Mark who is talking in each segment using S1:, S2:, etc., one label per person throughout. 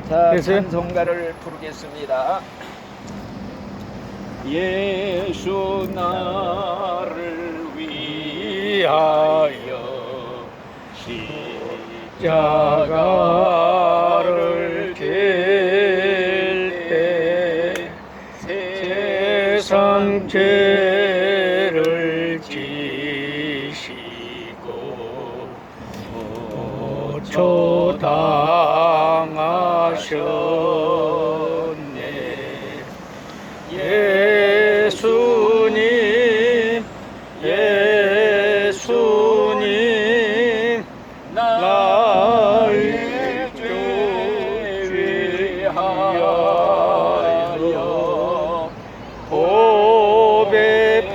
S1: 자, 찬송가를 부르겠습니다. 예수 나를 위하여 십자가를 질 때 세상 죄를 지시고 고초당하셨네. 예수님 예수님 나의 죄 위하여 보배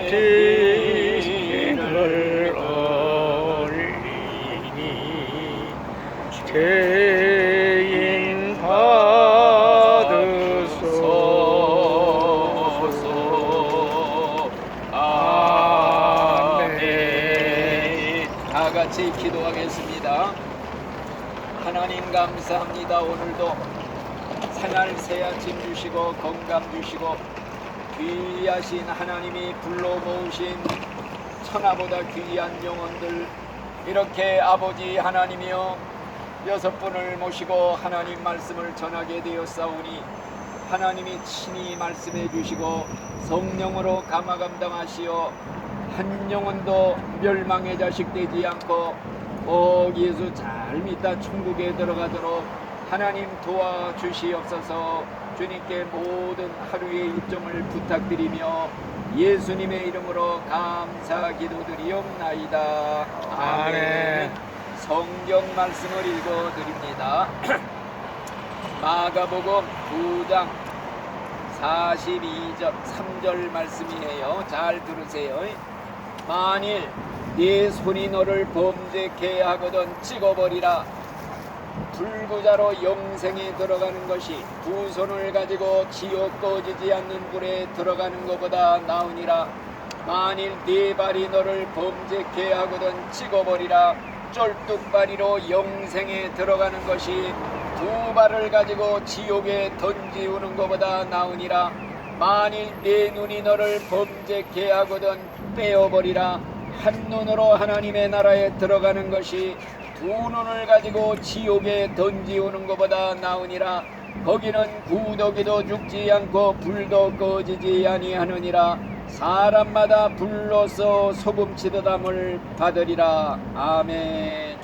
S1: 피를 흘리니 죄인 받으소서. 아멘. 다 같이 기도하겠습니다. 하나님 감사합니다. 오늘도 생활 새 아침 주시고 건강 주시고 귀하신 하나님이 불러 모으신 천하보다 귀한 영혼들, 이렇게 아버지 하나님이여 6분을 모시고 하나님 말씀을 전하게 되었사오니 하나님이 친히 말씀해 주시고 성령으로 감화감당하시어 한 영혼도 멸망의 자식 되지 않고 예수 잘 믿다 천국에 들어가도록 하나님 도와주시옵소서. 주님께 모든 하루의 일정을 부탁드리며 예수님의 이름으로 감사 기도드리옵나이다. 아멘. 성경 말씀을 읽어드립니다. 마가복음 9장 42절 3절 말씀이에요. 잘 들으세요. 만일 네 손이 너를 범죄케 하거든 찍어버리라. 불구자로 영생에 들어가는 것이 두 손을 가지고 지옥 꺼지지 않는 불에 들어가는 것보다 나으니라. 만일 네 발이 너를 범죄케 하거든 찍어버리라. 쫄뚝발이로 영생에 들어가는 것이 두 발을 가지고 지옥에 던지우는 것보다 나으니라. 만일 네 눈이 너를 범죄케 하거든 빼어버리라. 한 눈으로 하나님의 나라에 들어가는 것이 두 눈을 가지고 지옥에 던지우는 것보다 나으니라. 거기는 구더기도 죽지 않고 불도 꺼지지 아니하느니라. 사람마다 불로서 소금치듯함을 받으리라. 아멘.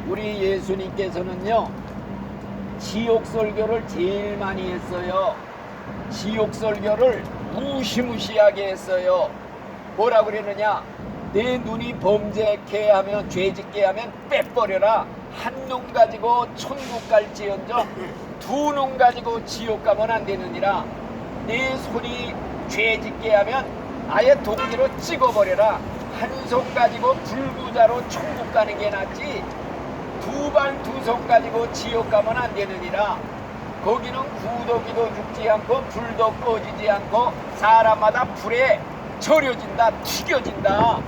S1: 우리 예수님께서는요, 지옥 설교를 제일 많이 했어요. 지옥 설교를 무시무시하게 했어요. 뭐라 그랬느냐? 내 눈이 범죄케 하면, 죄짓게 하면 빼버려라. 한 눈 가지고 천국 갈지언정 두 눈 가지고 지옥 가면 안 되느니라. 내 손이 죄짓게 하면 아예 도끼로 찍어버려라. 한 손 가지고 불구자로 천국 가는 게 낫지 두 발 두 손 가지고 지옥 가면 안 되느니라. 거기는 구더기도 죽지 않고 불도 꺼지지 않고 사람마다 불에 절여진다, 튀겨진다.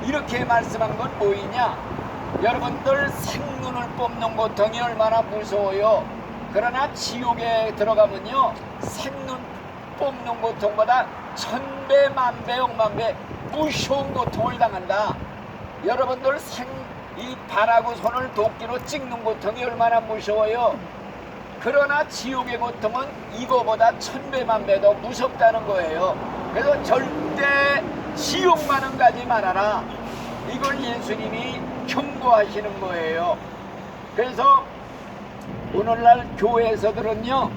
S1: 이렇게 말씀한 건 뭐이냐? 여러분들 생눈을 뽑는 고통이 얼마나 무서워요. 그러나 지옥에 들어가면요, 생눈 뽑는 고통보다 1000배, 만배, 억만배 무서운 고통을 당한다. 여러분들 이 발하고 손을 도끼로 찍는 고통이 얼마나 무서워요. 그러나 지옥의 고통은 이거보다 1000배, 만배 더 무섭다는 거예요. 그래서 절대 지옥만은 가지 말아라. 이걸 예수님이 경고하시는 거예요. 그래서 오늘날 교회에서들은요,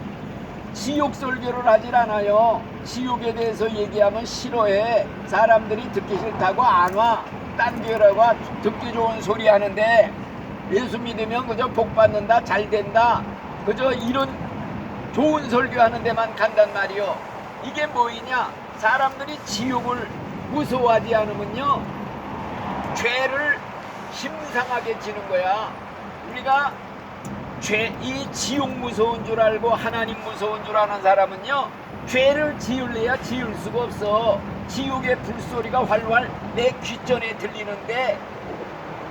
S1: 지옥 설교를 하질 않아요. 지옥에 대해서 얘기하면 싫어해. 사람들이 듣기 싫다고 안 와. 딴 교회라고 듣기 좋은 소리 하는데 예수 믿으면 그저 복 받는다, 잘 된다, 그저 이런 좋은 설교하는 데만 간단 말이요. 이게 뭐이냐? 사람들이 지옥을 무서워하지 않으면요, 죄를 심상하게 지는 거야. 우리가 이 지옥 무서운 줄 알고 하나님 무서운 줄 아는 사람은요, 죄를 지을래야 지을 수가 없어. 지옥의 불소리가 활활 내 귀전에 들리는데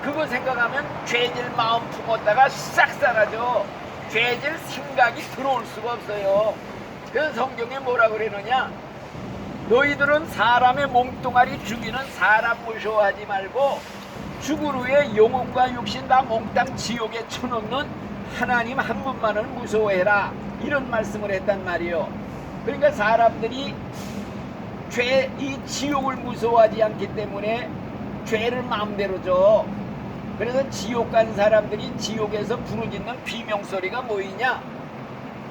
S1: 그거 생각하면 죄질 마음 품었다가 싹 사라져. 죄질 생각이 들어올 수가 없어요. 그래서 성경에 뭐라 그러느냐, 너희들은 사람의 몸뚱아리 죽이는 사람 무서워하지 말고 죽을 후에 영혼과 육신 다 몽땅 지옥에 쳐넣는 하나님 한 분만을 무서워해라, 이런 말씀을 했단 말이요. 그러니까 사람들이 이 지옥을 무서워하지 않기 때문에 죄를 마음대로 줘. 그래서 지옥 간 사람들이 지옥에서 부르짖는 비명소리가 뭐이냐,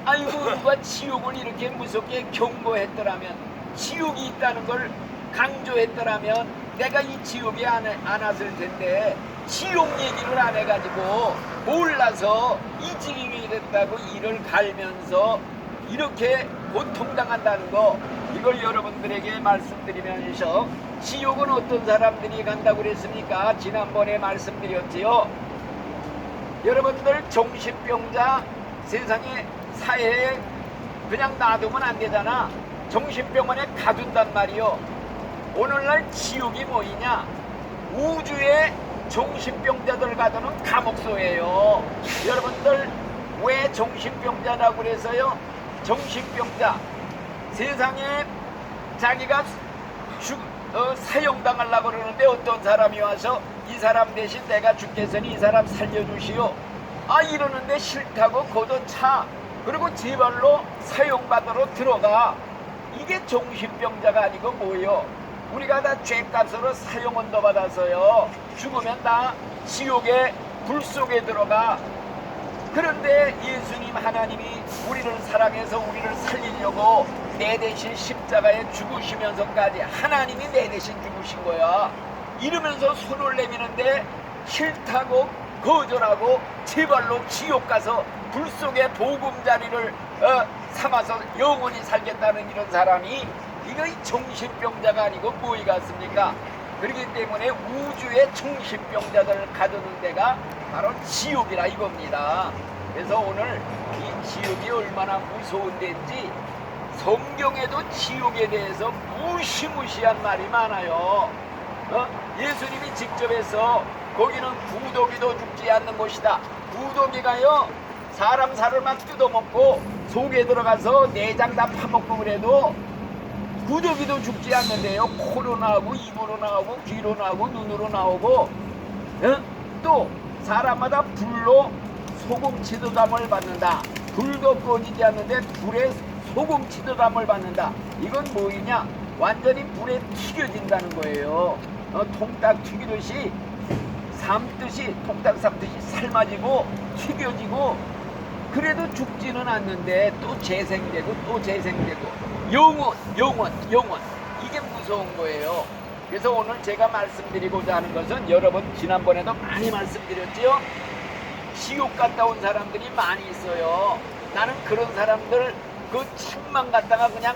S1: 아이고 누가 지옥을 이렇게 무섭게 경고했더라면, 지옥이 있다는 걸 강조했더라면 내가 이 지옥에 안 왔을 텐데, 지옥 얘기를 안 해가지고 몰라서 이 지경이 됐다고 이를 갈면서 이렇게 고통당한다는 거, 이걸 여러분들에게 말씀드리면서, 지옥은 어떤 사람들이 간다고 그랬습니까? 지난번에 말씀드렸지요. 여러분들 정신병자 세상에 사회에 그냥 놔두면 안 되잖아. 정신병원에 가둔단 말이요. 오늘날 지옥이 뭐이냐, 우주에 정신병자들 가두는 감옥소예요. 여러분들 왜 정신병자라고 그래서요? 정신병자, 세상에 자기가 사형당하려고 그러는데 어떤 사람이 와서 이 사람 대신 내가 죽겠으니 이 사람 살려주시오, 이러는데 싫다고 걷어차. 그리고 제발로 사형받으러 들어가. 이게 정신병자가 아니고 뭐요? 우리가 다 죄값으로 사형 언도 받아서요, 죽으면 다 지옥의 불 속에 들어가. 그런데 예수님 하나님이 우리를 사랑해서 우리를 살리려고 내 대신 십자가에 죽으시면서까지 하나님이 내 대신 죽으신 거야. 이러면서 손을 내미는데 싫다고 거절하고 제발로 지옥 가서 불 속의 보금자리를 삼아서 영원히 살겠다는 이런 사람이, 이거 정신병자가 아니고 뭐이 같습니까? 그렇기 때문에 우주의 정신병자들을 가두는 데가 바로 지옥이라 이겁니다. 그래서 오늘 이 지옥이 얼마나 무서운 데인지 성경에도 지옥에 대해서 무시무시한 말이 많아요. 예수님이 직접 해서 거기는 구더기도 죽지 않는 곳이다. 구더기가요, 사람 살을 막 뜯어먹고 속에 들어가서 내장 다 파먹고 그래도 구더기도 죽지 않는데요. 코로 나오고 입으로 나오고 귀로 나오고 눈으로 나오고, 또 사람마다 불로 소금 치드담을 받는다. 불도 꺼지지 않는데 불에 소금 치드담을 받는다. 이건 뭐이냐, 완전히 불에 튀겨진다는 거예요. 통닭 튀기듯이 삶듯이, 통닭 삶듯이 삶아지고 튀겨지고, 그래도 죽지는 않는데 또 재생되고 또 재생되고, 영원 이게 무서운 거예요. 그래서 오늘 제가 말씀드리고자 하는 것은, 여러분 지난번에도 많이 말씀드렸지요. 지옥 갔다 온 사람들이 많이 있어요. 나는 그런 사람들 그 책만 갖다가 그냥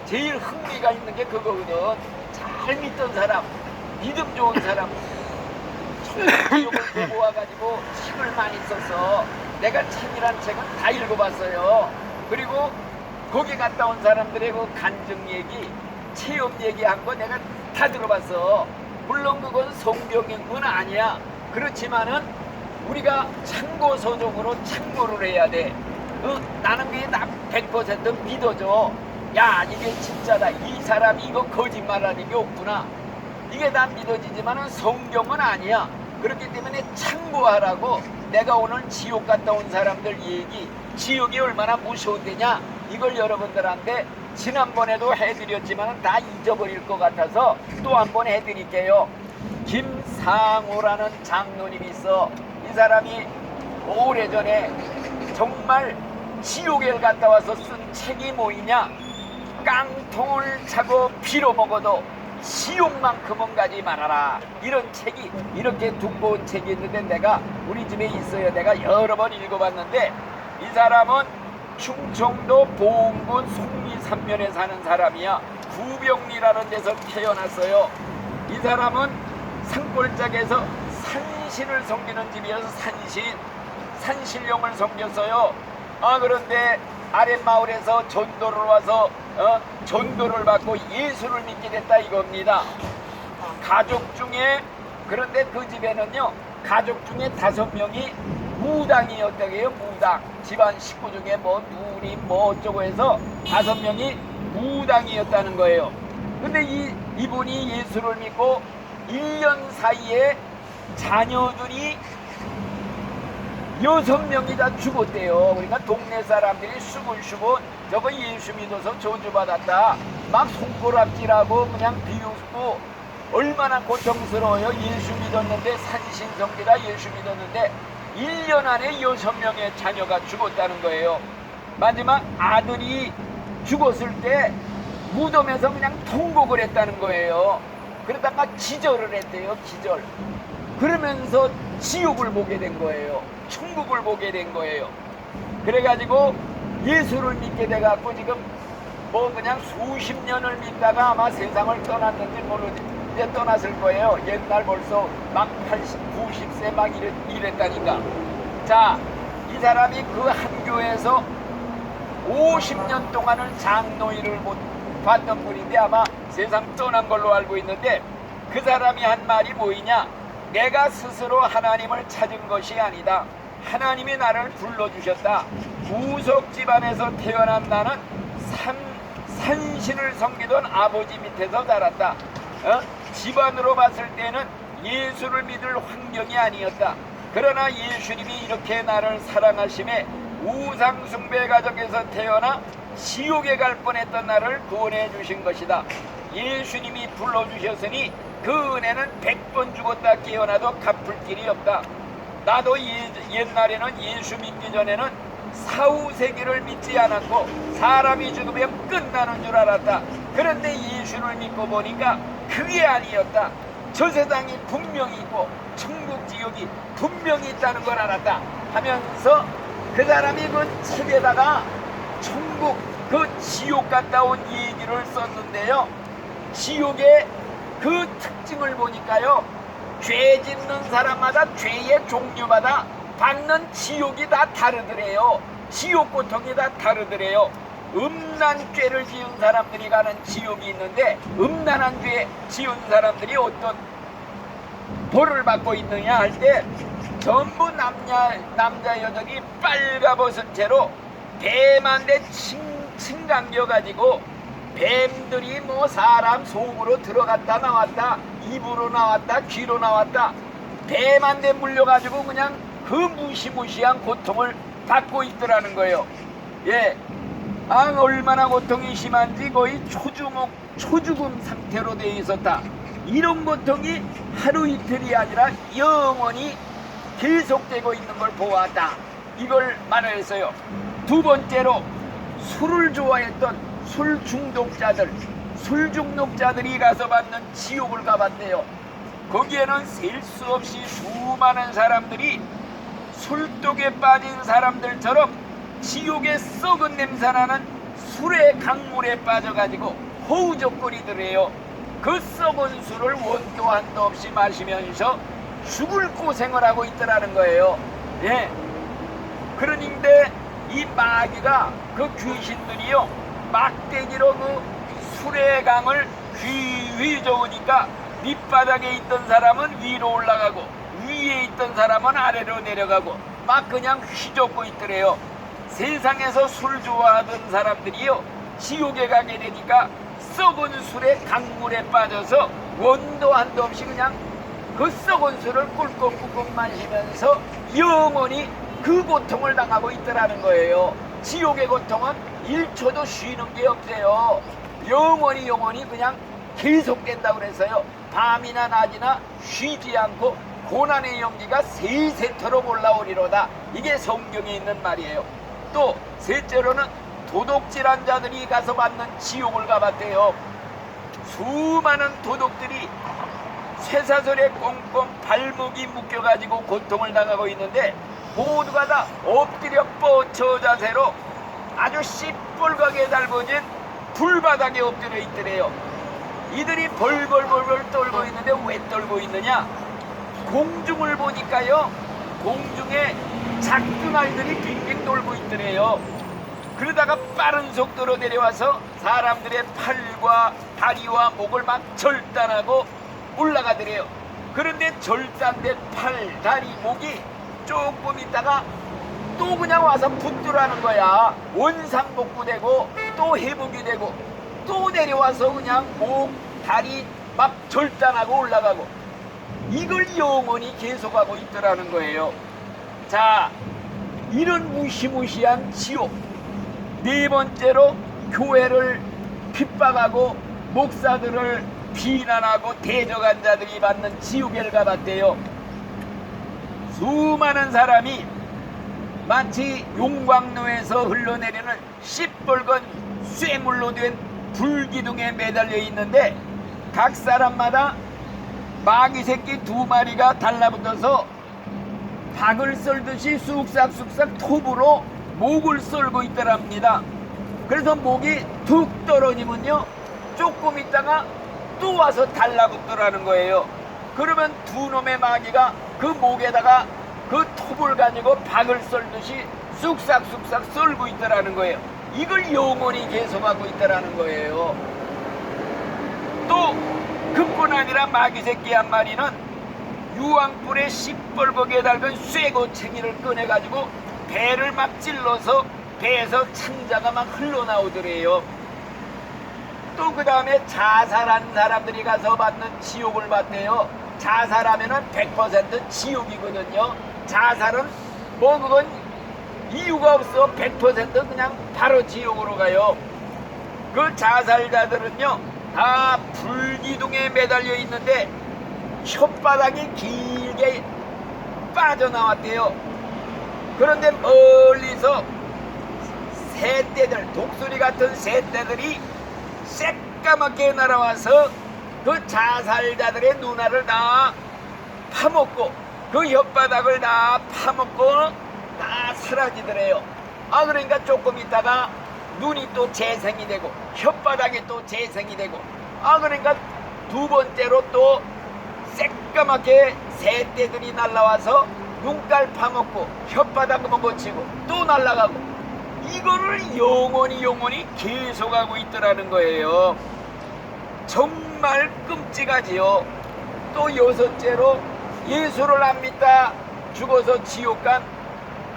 S1: 제일 흥미가 있는 게 그거거든. 잘 믿던 사람, 믿음 좋은 사람, 지옥을 보고 와가지고 책을 많이 써서 내가 책이란 책은 다 읽어봤어요. 그리고 거기 갔다 온 사람들의 그 간증 얘기, 체험 얘기한 거 내가 다 들어봤어. 물론 그건 성경인 아니야. 그렇지만은 우리가 참고서적으로 참고를 해야 돼. 나는 그게 나 100% 믿어줘. 야, 이게 진짜다. 이 사람이 이거 거짓말하는 게 없구나. 이게 다 믿어지지만은 성경은 아니야. 그렇기 때문에 참고하라고 내가 오늘 지옥 갔다 온 사람들 얘기, 지옥이 얼마나 무서운 데냐, 이걸 여러분들한테 지난번에도 해드렸지만 다 잊어버릴 것 같아서 또 한 번 해드릴게요. 김상호라는 장로님이 있어. 이 사람이 오래전에 정말 지옥에 갔다 와서 쓴 책이 뭐이냐, 깡통을 차고 빌어먹어도 지옥만큼은 가지 말아라, 이런 책이, 이렇게 두꺼운 책이 있는데 내가 우리 집에 있어요. 내가 여러 번 읽어봤는데, 이 사람은 충청도 보은군 속리산면에 사는 사람이야. 구병리라는 데서 태어났어요. 이 사람은 산골짜기에서 산신을 섬기는 집이어서 산신령을 섬겼어요. 그런데 아랫마을에서 전도를 와서 전도를 받고 예수를 믿게 됐다 이겁니다. 가족 중에 그런데 그 집에는요 가족 중에 5명이 무당이었다고 해요. 무당. 집안 식구 중에 뭐 누님 뭐 어쩌고 해서 5명이 무당이었다는 거예요. 근데 이분이 예수를 믿고 1년 사이에 자녀들이 6명이 다 죽었대요. 그러니까 동네 사람들이 수근수근 저거 예수 믿어서 저주받았다 막 손가락질하고 그냥 비웃고 얼마나 고통스러워요. 예수 믿었는데 산신성비라 예수 믿었는데 1년 안에 6명의 자녀가 죽었다는 거예요. 마지막 아들이 죽었을 때 무덤에서 그냥 통곡을 했다는 거예요. 그러다가 기절을 했대요. 기절. 그러면서 지옥을 보게 된 거예요. 천국을 보게 된 거예요. 그래가지고 예수를 믿게 돼갖고 지금 뭐 그냥 수십 년을 믿다가 아마 세상을 떠났는지 모르는데 떠났을 거예요. 옛날 벌써 막 80, 90세 막 이랬다니까. 자, 이 사람이 그 한 교회에서 50년 동안은 장로일을 못 봤던 분인데 아마 세상 떠난 걸로 알고 있는데 그 사람이 한 말이 뭐이냐? 내가 스스로 하나님을 찾은 것이 아니다. 하나님이 나를 불러주셨다. 무속 집안에서 태어난 나는 산신을 섬기던 아버지 밑에서 자랐다. 집안으로 봤을 때는 예수를 믿을 환경이 아니었다. 그러나 예수님이 이렇게 나를 사랑하심에 우상숭배 가정에서 태어나 지옥에 갈 뻔했던 나를 구원해 주신 것이다. 예수님이 불러주셨으니 그 은혜는 100번 죽었다 깨어나도 갚을 길이 없다. 나도 옛날에는 예수 믿기 전에는 사후세계를 믿지 않았고 사람이 죽으면 끝나는 줄 알았다. 그런데 예수를 믿고 보니까 그게 아니었다. 저 세상이 분명히 있고 천국 지옥이 분명히 있다는 걸 알았다 하면서 그 사람이 그 책에다가 천국 그 지옥 갔다 온 얘기를 썼는데요. 지옥의 그 특징을 보니까요, 죄 짓는 사람마다 죄의 종류마다 받는 지옥이 다 다르더래요. 지옥 고통이 다 다르더래요. 음란 죄를 지은 사람들이 가는 지옥이 있는데 음란한 죄 지은 사람들이 어떤 벌을 받고 있느냐 할 때 전부 남자 여자이 빨가벗은 채로 뱀한테 침감겨가지고 뱀들이 뭐 사람 속으로 들어갔다 나왔다, 입으로 나왔다, 귀로 나왔다, 뱀한테 물려가지고 그냥 그 무시무시한 고통을 받고 있더라는 거예요. 예, 얼마나 고통이 심한지 거의 초죽음 상태로 되어 있었다. 이런 고통이 하루 이틀이 아니라 영원히 계속되고 있는 걸 보았다. 이걸 말했어요. 두 번째로 술을 좋아했던 술 중독자들이 가서 받는 지옥을 가봤대요. 거기에는 셀 수 없이 수많은 사람들이 술독에 빠진 사람들처럼 지옥의 썩은 냄새나는 술의 강물에 빠져가지고 허우적거리더래요. 그 썩은 술을 원도 한도 없이 마시면서 죽을 고생을 하고 있더라는 거예요. 예. 그런데 이 마귀가 그 귀신들이요 막대기로 그 술의 강을 휘휘 저으니까 밑바닥에 있던 사람은 위로 올라가고 위에 있던 사람은 아래로 내려가고 막 그냥 휘젓고 있더래요. 세상에서 술 좋아하던 사람들이요 지옥에 가게 되니까 썩은 술의 강물에 빠져서 원도 한도 없이 그냥 그 썩은 술을 꿀꺽꿀꺽 마시면서 영원히 그 고통을 당하고 있더라는 거예요. 지옥의 고통은 1초도 쉬는 게 없어요. 영원히 그냥 계속된다고 그랬어요. 밤이나 낮이나 쉬지 않고 고난의 연기가 세세토록 올라오리로다. 이게 성경에 있는 말이에요. 또 셋째로는 도둑질한 자들이 가서 받는 지옥을 가봤대요. 수많은 도둑들이 쇠사슬에 꽁꽁 발목이 묶여가지고 고통을 당하고 있는데 모두가 다 엎드려 뻗쳐 자세로 아주 시뻘겋게 달궈진 불바닥에 엎드려 있더래요. 이들이 벌벌벌벌 떨고 있는데 왜 떨고 있느냐? 공중을 보니까요 공중에 작두말들이 빙빙 돌고 있더래요. 그러다가 빠른 속도로 내려와서 사람들의 팔과 다리와 목을 막 절단하고 올라가더래요. 그런데 절단된 팔, 다리, 목이 조금 있다가 또 그냥 와서 붙들어하는 거야. 원상복구되고 또 회복이 되고 또 내려와서 그냥 목, 다리 막 절단하고 올라가고, 이걸 영원히 계속하고 있더라는 거예요. 자, 이런 무시무시한 지옥. 네 번째로 교회를 핍박하고 목사들을 비난하고 대적한 자들이 받는 지옥을 가봤대요. 수많은 사람이 마치 용광로에서 흘러내리는 시뻘건 쇠물로 된 불기둥에 매달려 있는데, 각 사람마다 마귀 새끼 2마리가 달라붙어서 닭을 썰듯이 쑥싹쑥싹 톱으로 목을 썰고 있더랍니다. 그래서 목이 툭 떨어지면요, 조금 있다가 또 와서 달라붙더라는 거예요. 그러면 2놈의 마귀가 그 목에다가 그 톱을 가지고 박을 썰듯이 쑥싹쑥싹 썰고 있더라는 거예요. 이걸 영원히 계속하고 있더라는 거예요. 또 그뿐 아니라 마귀 새끼 한 마리는 유황불에 시뻘겋게 달군 쇠고챙이를 꺼내가지고 배를 막 찔러서 배에서 창자가 막 흘러나오더래요. 또 그 다음에 자살한 사람들이 가서 받는 지옥을 받대요. 자살하면은 100% 지옥이거든요. 자살은 뭐 그건 이유가 없어. 100% 그냥 바로 지옥으로 가요. 그 자살자들은요, 다 불기둥에 매달려 있는데 혓바닥이 길게 빠져나왔대요. 그런데 멀리서 새떼들, 독수리 같은 새떼들이 새까맣게 날아와서 그 자살자들의 눈알을 다 파먹고 그 혓바닥을 다 파먹고 다 사라지더래요. 그러니까 조금 있다가 눈이 또 재생이 되고 혓바닥이 또 재생이 되고, 그러니까 2번째로 또 새까맣게 새떼들이 날라와서 눈깔 파먹고 혓바닥 먹어치고 또 날아가고, 이거를 영원히 계속하고 있더라는 거예요. 정말 끔찍하지요. 또 6째로 예수를 안 믿다 죽어서 지옥 간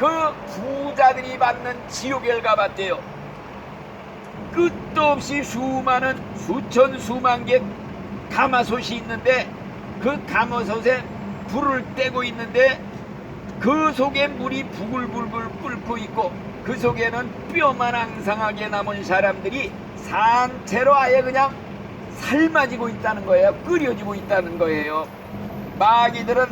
S1: 그 부자들이 받는 지옥을 가봤대요. 끝도 없이 수많은 수천 수만 개 가마솥이 있는데, 그 가마솥에 불을 떼고 있는데 그 속에 물이 부글부글 끓고 있고, 그 속에는 뼈만 앙상하게 남은 사람들이 산채로 아예 그냥 삶아지고 있다는 거예요. 끓여지고 있다는 거예요. 마귀들은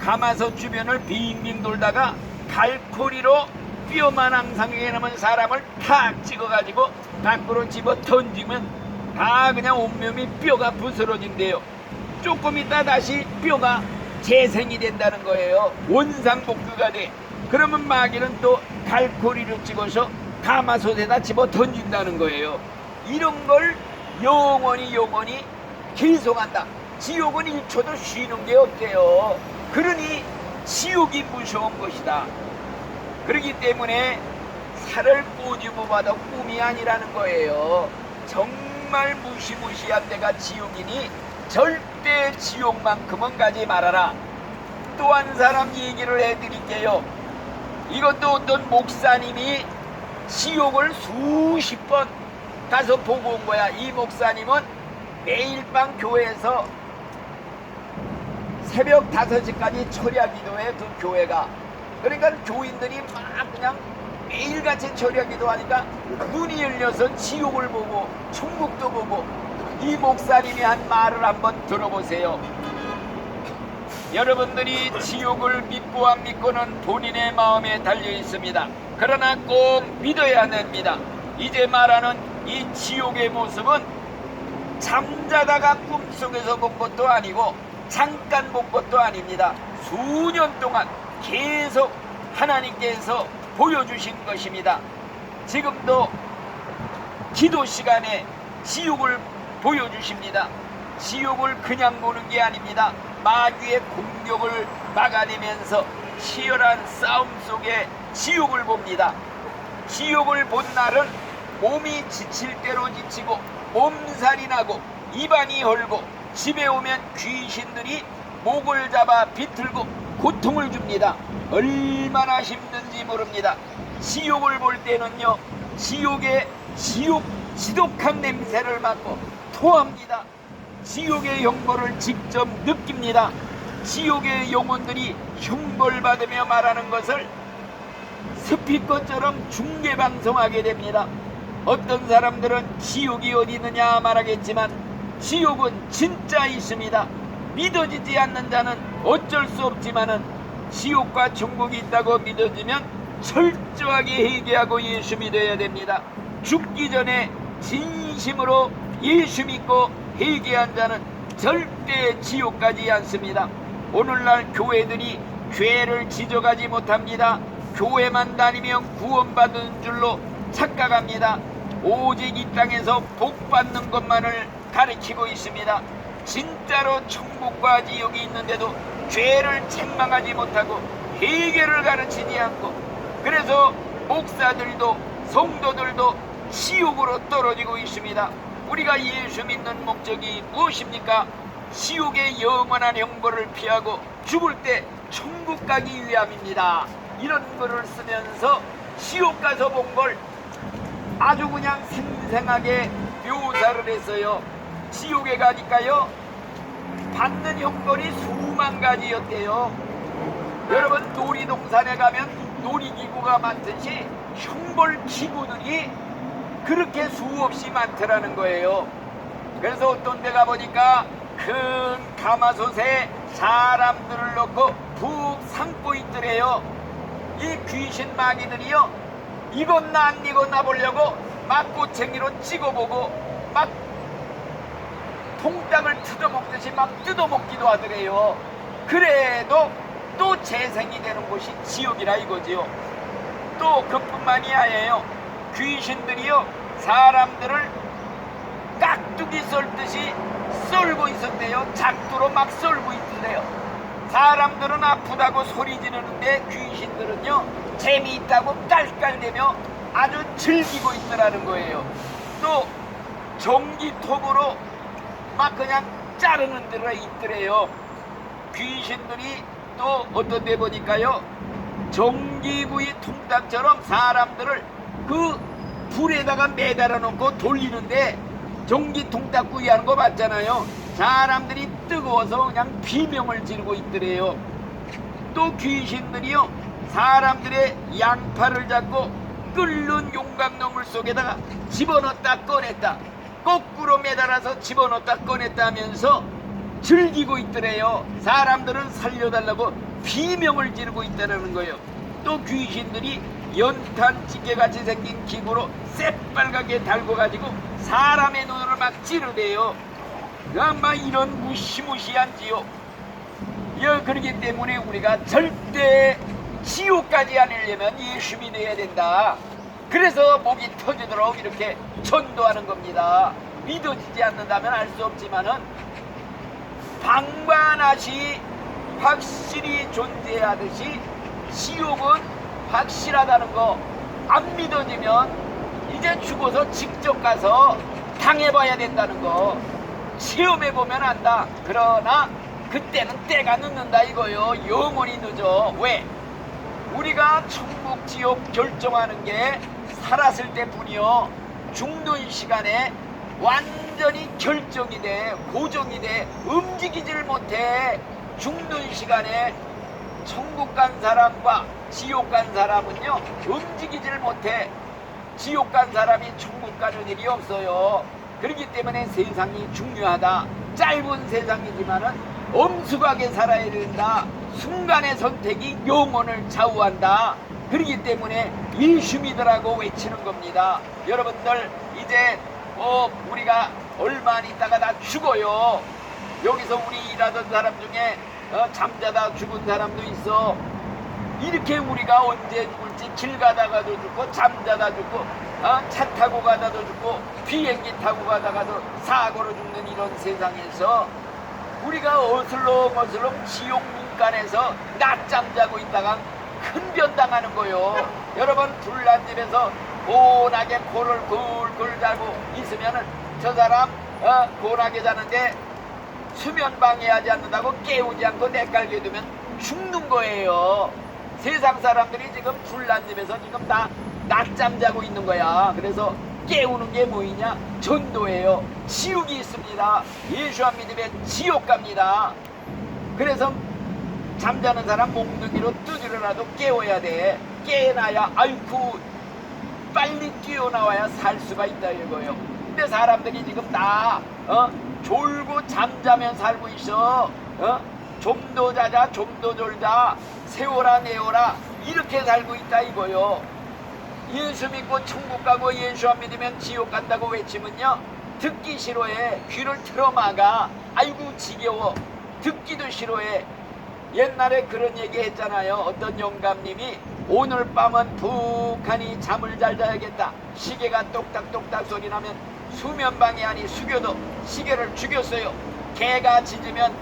S1: 가마솥 주변을 빙빙 돌다가 갈코리로 뼈만 앙상하게 남은 사람을 탁 찍어가지고 밖으로 집어 던지면 다 그냥 온몸이 뼈가 부스러진대요. 조금 있다 다시 뼈가 재생이 된다는 거예요. 원상복구가 돼. 그러면 마귀는 또 갈코리를 찍어서 가마솥에다 집어 던진다는 거예요. 이런 걸 영원히 계속한다. 지옥은 1초도 쉬는 게 없대요. 그러니 지옥이 무서운 것이다. 그렇기 때문에 살을 꼬집어봐도 꿈이 아니라는 거예요. 정말 무시무시한 데가 지옥이니 절대 지옥만큼은 가지 말아라. 또 한 사람 얘기를 해드릴게요. 이것도 어떤 목사님이 지옥을 수십 번 가서 보고 온 거야. 이 목사님은 매일 밤 교회에서 새벽 5시까지 철야 기도해. 그 교회가. 그러니까 교인들이 막 그냥 매일같이 철야 기도하니까 눈이 열려서 지옥을 보고 천국도 보고, 이 목사님이 한 말을 한번 들어보세요. 여러분들이 지옥을 믿고 안 믿고는 본인의 마음에 달려 있습니다. 그러나 꼭 믿어야 됩니다. 이제 말하는 이 지옥의 모습은 잠자다가 꿈속에서 본 것도 아니고 잠깐 본 것도 아닙니다. 수년 동안 계속 하나님께서 보여주신 것입니다. 지금도 기도 시간에 지옥을 보여주십니다. 지옥을 그냥 보는 게 아닙니다. 마귀의 공격을 막아내면서 치열한 싸움 속에 지옥을 봅니다. 지옥을 본 날은 몸이 지칠 대로 지치고 몸살이 나고 입안이 헐고, 집에 오면 귀신들이 목을 잡아 비틀고 고통을 줍니다. 얼마나 힘든지 모릅니다. 지옥을 볼 때는요, 지옥의 지독한 냄새를 맡고 토합니다. 지옥의 형벌을 직접 느낍니다. 지옥의 영혼들이 형벌받으며 말하는 것을 스피커처럼 중계방송하게 됩니다. 어떤 사람들은 지옥이 어디 있느냐 말하겠지만 지옥은 진짜 있습니다. 믿어지지 않는 자는 어쩔 수 없지만은 지옥과 천국이 있다고 믿어지면 철저하게 회개하고 예수 믿어야 됩니다. 죽기 전에 진심으로 예수 믿고 회개한 자는 절대 지옥 가지 않습니다. 오늘날 교회들이 죄를 지적하지 못합니다. 교회만 다니면 구원받은 줄로 착각합니다. 오직 이 땅에서 복 받는 것만을 가리키고 있습니다. 진짜로 천국과 지옥이 있는데도 죄를 책망하지 못하고 회개를 가르치지 않고, 그래서 목사들도 성도들도 지옥으로 떨어지고 있습니다. 우리가 예수 믿는 목적이 무엇입니까? 지옥의 영원한 형벌을 피하고 죽을 때 천국 가기 위함입니다. 이런 글을 쓰면서 지옥 가서 본 걸 아주 그냥 생생하게 묘사를 했어요. 지옥에 가니까요, 받는 형벌이 수만 가지였대요. 여러분, 놀이동산에 가면 놀이기구가 많듯이 형벌 기구들이 그렇게 수없이 많더라는 거예요. 그래서 어떤 데 가보니까 큰 가마솥에 사람들을 넣고 푹 삶고 있더래요. 이 귀신 마귀들이요, 이건 안 이건 보려고 막 꼬챙이로 찍어보고 막 통닭을 뜯어먹듯이 막 뜯어먹기도 하더래요. 그래도 또 재생이 되는 곳이 지옥이라 이거지요. 또 그뿐만이 아니에요. 귀신들이요, 사람들을 깍두기 썰듯이 썰고 있었대요. 작두로 막 썰고 있던데요. 사람들은 아프다고 소리 지르는데 귀신들은요, 재미있다고 깔깔대며 아주 즐기고 있더라는 거예요. 또 전기톱으로 막 그냥 자르는 데가 있더래요. 귀신들이 또 어떤 데 보니까요, 전기구이 통닭처럼 사람들을 그 불에다가 매달아 놓고 돌리는데, 전기 통닭구이 하는 거 봤잖아요. 사람들이 뜨거워서 그냥 비명을 지르고 있더래요. 또 귀신들이요, 사람들의 양팔을 잡고 끓는 용광로물 속에다가 집어넣었다 꺼냈다, 거꾸로 매달아서 집어넣었다 꺼냈다 하면서 즐기고 있더래요. 사람들은 살려달라고 비명을 지르고 있다는 거예요. 또 귀신들이 연탄 찌개같이 생긴 기구로 새빨갛게 달궈가지고 사람의 눈을 막 찌르대요. 막 이런 무시무시한 지옥. 그렇기 때문에 우리가 절대 지옥까지 아니려면 예수 믿어야 된다. 그래서 목이 터지도록 이렇게 전도하는 겁니다. 믿어지지 않는다면 알 수 없지만은 방반하시 확실히 존재하듯이 지옥은 확실하다는 거 안 믿어지면 이제 죽어서 직접 가서 당해봐야 된다는 거 체험해보면 안다. 그러나 그때는 때가 늦는다 이거요. 영원히 늦어. 왜? 우리가 천국 지옥 결정하는 게 살았을 때뿐이요. 죽는 시간에 완전히 결정이 돼, 고정이 돼, 움직이지를 못해. 죽는 시간에 천국 간 사람과 지옥 간 사람은요, 움직이지를 못해. 지옥 간 사람이 천국 가는 일이 없어요. 그렇기 때문에 세상이 중요하다. 짧은 세상이지만은 엄숙하게 살아야 된다. 순간의 선택이 영혼을 좌우한다. 그렇기 때문에 예수 믿으라고 외치는 겁니다. 여러분들, 이제 우리가 얼마 안 있다가 다 죽어요. 여기서 우리 일하던 사람 중에 잠자다 죽은 사람도 있어. 이렇게 우리가 언제 죽을지 길 가다가도 죽고 잠자다 죽고 차 타고 가다도 죽고 비행기 타고 가다가도 사고로 죽는 이런 세상에서 우리가 어슬렁어슬렁 지옥 문간에서 낮잠 자고 있다가 큰 변당하는 거요. 여러분, 불난 집에서 고나게 코를 굴굴 자고 있으면은 저 사람 고나게 자는데 수면 방해하지 않는다고 깨우지 않고 내깔게 두면 죽는 거예요. 세상 사람들이 지금 불난 집에서 지금 다 낮잠 자고 있는 거야. 그래서 깨우는 게 뭐이냐? 전도예요. 지옥이 있습니다. 예수 안 믿으면 지옥 갑니다. 그래서 잠자는 사람 몽둥이로 두드려라도 깨워야 돼. 깨어나야 아이쿠 빨리 뛰어나와야 살 수가 있다 이거예요. 근데 사람들이 지금 다 졸고 잠자면 살고 있어. 좀 더 자자 좀 더 졸자 세워라 내워라 이렇게 살고 있다 이거요. 예수 믿고 천국 가고 예수 안 믿으면 지옥 간다고 외치면요 듣기 싫어해. 귀를 틀어막아. 아이고 지겨워. 듣기도 싫어해. 옛날에 그런 얘기 했잖아요. 어떤 영감님이 오늘 밤은 푹하니 잠을 잘 자야겠다. 시계가 똑딱똑딱 소리 나면 수면방해 아니 숙여도 시계를 죽였어요. 개가 짖으면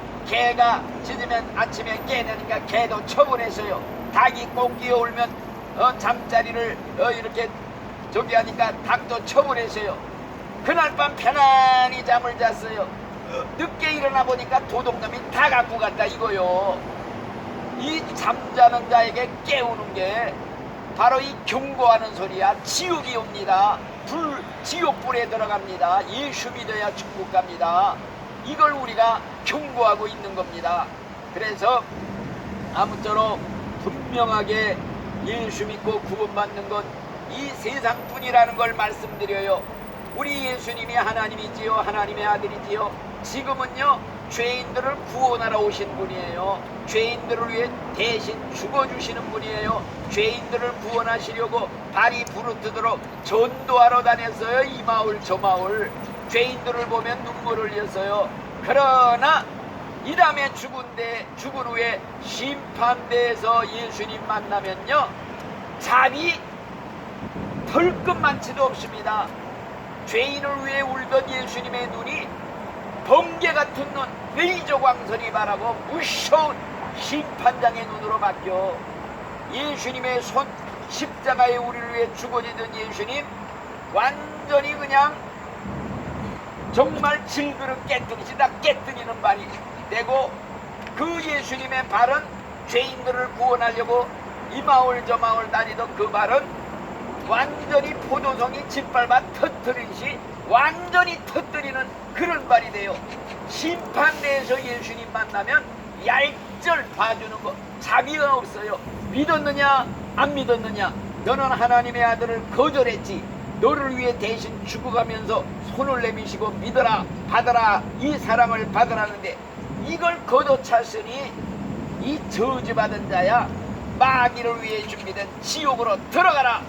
S1: 아침에 깨내니까 개도 처분했어요. 닭이 꼭 끼어올면 잠자리를 이렇게 저기 하니까 닭도 처분했어요. 그날 밤 편안히 잠을 잤어요. 늦게 일어나 보니까 도둑놈이 다 갖고 갔다 이거요. 이 잠자는 자에게 깨우는 게 바로 이 경고하는 소리야. 지옥이 옵니다. 지옥불에 들어갑니다. 예수 믿어야 천국 갑니다. 이걸 우리가 경고하고 있는 겁니다. 그래서 아무쪼록 분명하게 예수 믿고 구원받는 건 이 세상뿐이라는 걸 말씀드려요. 우리 예수님이 하나님이지요. 하나님의 아들이지요. 지금은요 죄인들을 구원하러 오신 분이에요. 죄인들을 위해 대신 죽어주시는 분이에요. 죄인들을 구원하시려고 발이 부르트도록 전도하러 다녔어요. 이 마을 저 마을. 죄인들을 보면 눈물을 흘렸어요. 그러나 이 다음에 죽은 후에 심판대에서 예수님 만나면요 잠이 털끝만치도 없습니다. 죄인을 위해 울던 예수님의 눈이 번개 같은 눈, 레이저 광선이 바라고 무서운 심판장의 눈으로 바뀌어 예수님의 손 십자가에 우리를 위해 죽어지던 예수님 완전히 그냥 정말 질그릇 깨뜨리시 다 깨뜨리는 발이 되고 그 예수님의 발은 죄인들을 구원하려고 이 마을 저 마을 다니던 그 발은 완전히 포도송이 짓밟아 터뜨리듯이 완전히 터뜨리는 그런 발이 돼요. 심판대에서 예수님 만나면 얄절 봐주는 거 자비가 없어요. 믿었느냐 안 믿었느냐. 너는 하나님의 아들을 거절했지. 너를 위해 대신 죽어가면서 손을 내미시고 믿어라 받아라 이 사랑을 받으라는데 이걸 거둬찼으니 이 저주받은 자야 마귀를 위해 준비된 지옥으로 들어가라.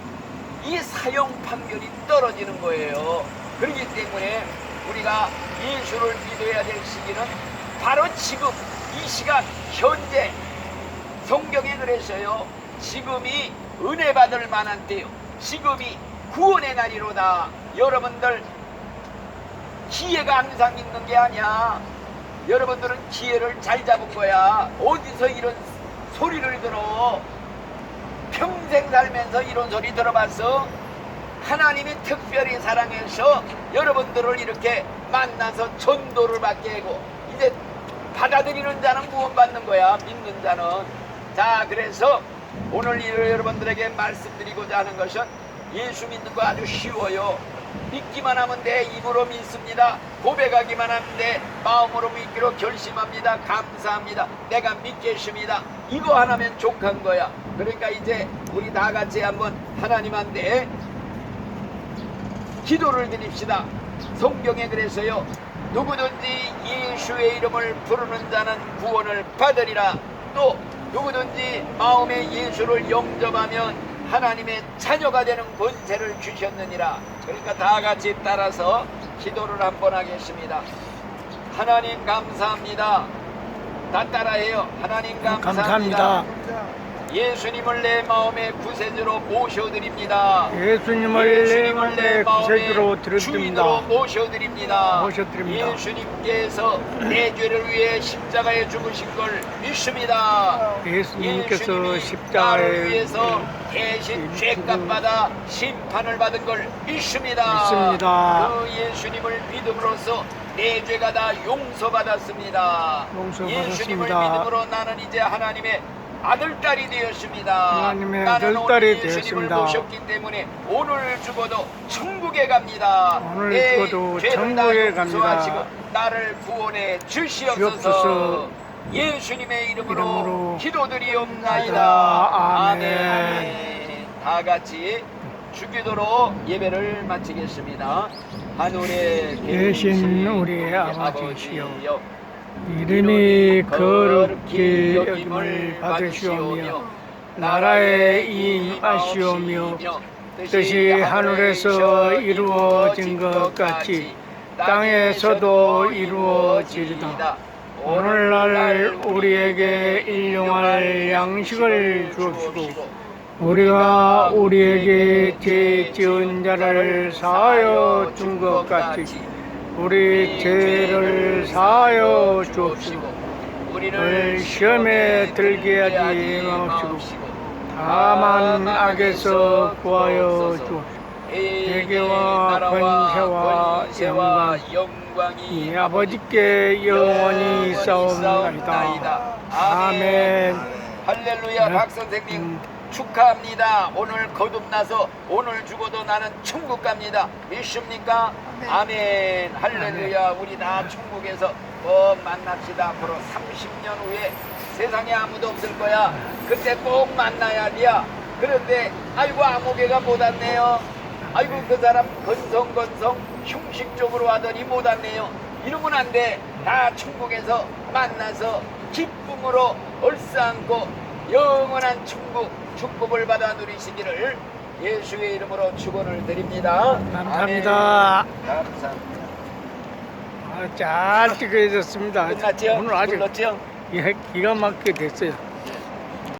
S1: 이 사형 판결이 떨어지는 거예요. 그렇기 때문에 우리가 예수를 믿어야 될 시기는 바로 지금 이 시간 현재. 성경에 그랬어요. 지금이 은혜 받을 만한 때요. 지금이 구원의 날이로다. 여러분들 기회가 항상 있는 게 아니야. 여러분들은 기회를 잘 잡은 거야. 어디서 이런 소리를 들어? 평생 살면서 이런 소리 들어봤어? 하나님이 특별히 사랑해서 여러분들을 이렇게 만나서 전도를 받게 하고 이제 받아들이는 자는 구원받는 거야. 믿는 자는. 자, 그래서 오늘 여러분들에게 말씀드리고자 하는 것은 예수 믿는 거 아주 쉬워요. 믿기만 하면 돼. 입으로 믿습니다. 고백하기만 하면 돼. 마음으로 믿기로 결심합니다. 감사합니다. 내가 믿겠습니다. 이거 하나면 족한 거야. 그러니까 이제 우리 다 같이 한번 하나님한테 기도를 드립시다. 성경에 그래서요 누구든지 예수의 이름을 부르는 자는 구원을 받으리라. 또 누구든지 마음에 예수를 영접하면 하나님의 자녀가 되는 권세를 주셨느니라. 그러니까 다 같이 따라서 기도를 한번 하겠습니다. 하나님 감사합니다. 다 따라해요. 하나님 감사합니다. 예수님을 내 마음의 구세주로 모셔드립니다.
S2: 예수님을 내 마음의 구세주로
S1: 주인으로 모셔드립니다.
S2: 모셔드립니다.
S1: 예수님께서 내 죄를 위해 십자가에 죽으신 걸 믿습니다.
S2: 예수님께서
S1: 예수님이
S2: 십자가에
S1: 나를 위해서 대신 죄값 받아 심판을 받은 걸 믿습니다.
S2: 믿습니다.
S1: 그 예수님을 믿음으로써 내 죄가 다 용서받았습니다.
S2: 용서받았습니다.
S1: 예수님을 믿음으로 나는 이제 하나님의 아들딸이 되었습니다.
S2: 하나님의
S1: 나는
S2: 아들딸이
S1: 오늘 예수님을
S2: 되었습니다.
S1: 모셨기 때문에 오늘 죽어도 천국에 갑니다.
S2: 오늘
S1: 내
S2: 죽어도
S1: 죄를 다
S2: 천국에
S1: 용서하시고
S2: 갑니다.
S1: 나를 구원해 주시옵소서.
S2: 주옵소서.
S1: 예수님의 이름으로
S2: 이름으로
S1: 기도드리옵나이다.
S2: 아멘.
S1: 아멘. 다 같이 주기도로 예배를 마치겠습니다. 하늘에
S2: 계신 우리 아버지시여, 이름이 거룩히 여김을 받으시오며 나라에 임하시오며 뜻이 하늘에서 이루어진 것 같이 땅에서도 이루어지리다. 오늘날 우리에게 일용할 양식을 주옵시고 우리가 우리에게 죄 지은 자를 사하여 준 것 같이 우리 죄를 사하여 주옵시고 우리를 시험에 들게 하지 마옵시고 다만 악에서 구하여 주옵시고 대개와 권세와 영광이 아버지께 영원히 싸움나이다. 아멘.
S1: 할렐루야. 박 선생님 축하합니다. 오늘 거듭나서 오늘 죽어도 나는 천국 갑니다. 믿습니까? 아멘. 할렐루야. 우리 다 천국에서 꼭 만납시다. 앞으로 30년 후에 세상에 아무도 없을 거야. 그때 꼭 만나야 돼. 그런데 아이고 아무개가 못 왔네요. 아이고 그 사람 건성 형식적으로 하더니 못 왔네요. 이러면 안 돼. 다 천국에서 만나서 기쁨으로 얼싸안고 영원한 천국 축복을 받아 누리시기를 예수의 이름으로 축원을 드립니다.
S2: 감사합니다.
S1: 아멘. 감사합니다.
S2: 잘 찍어졌습니다.
S1: 끝났죠?
S2: 오늘 아주
S1: 불렀죠?
S2: 기가 막히게 됐어요.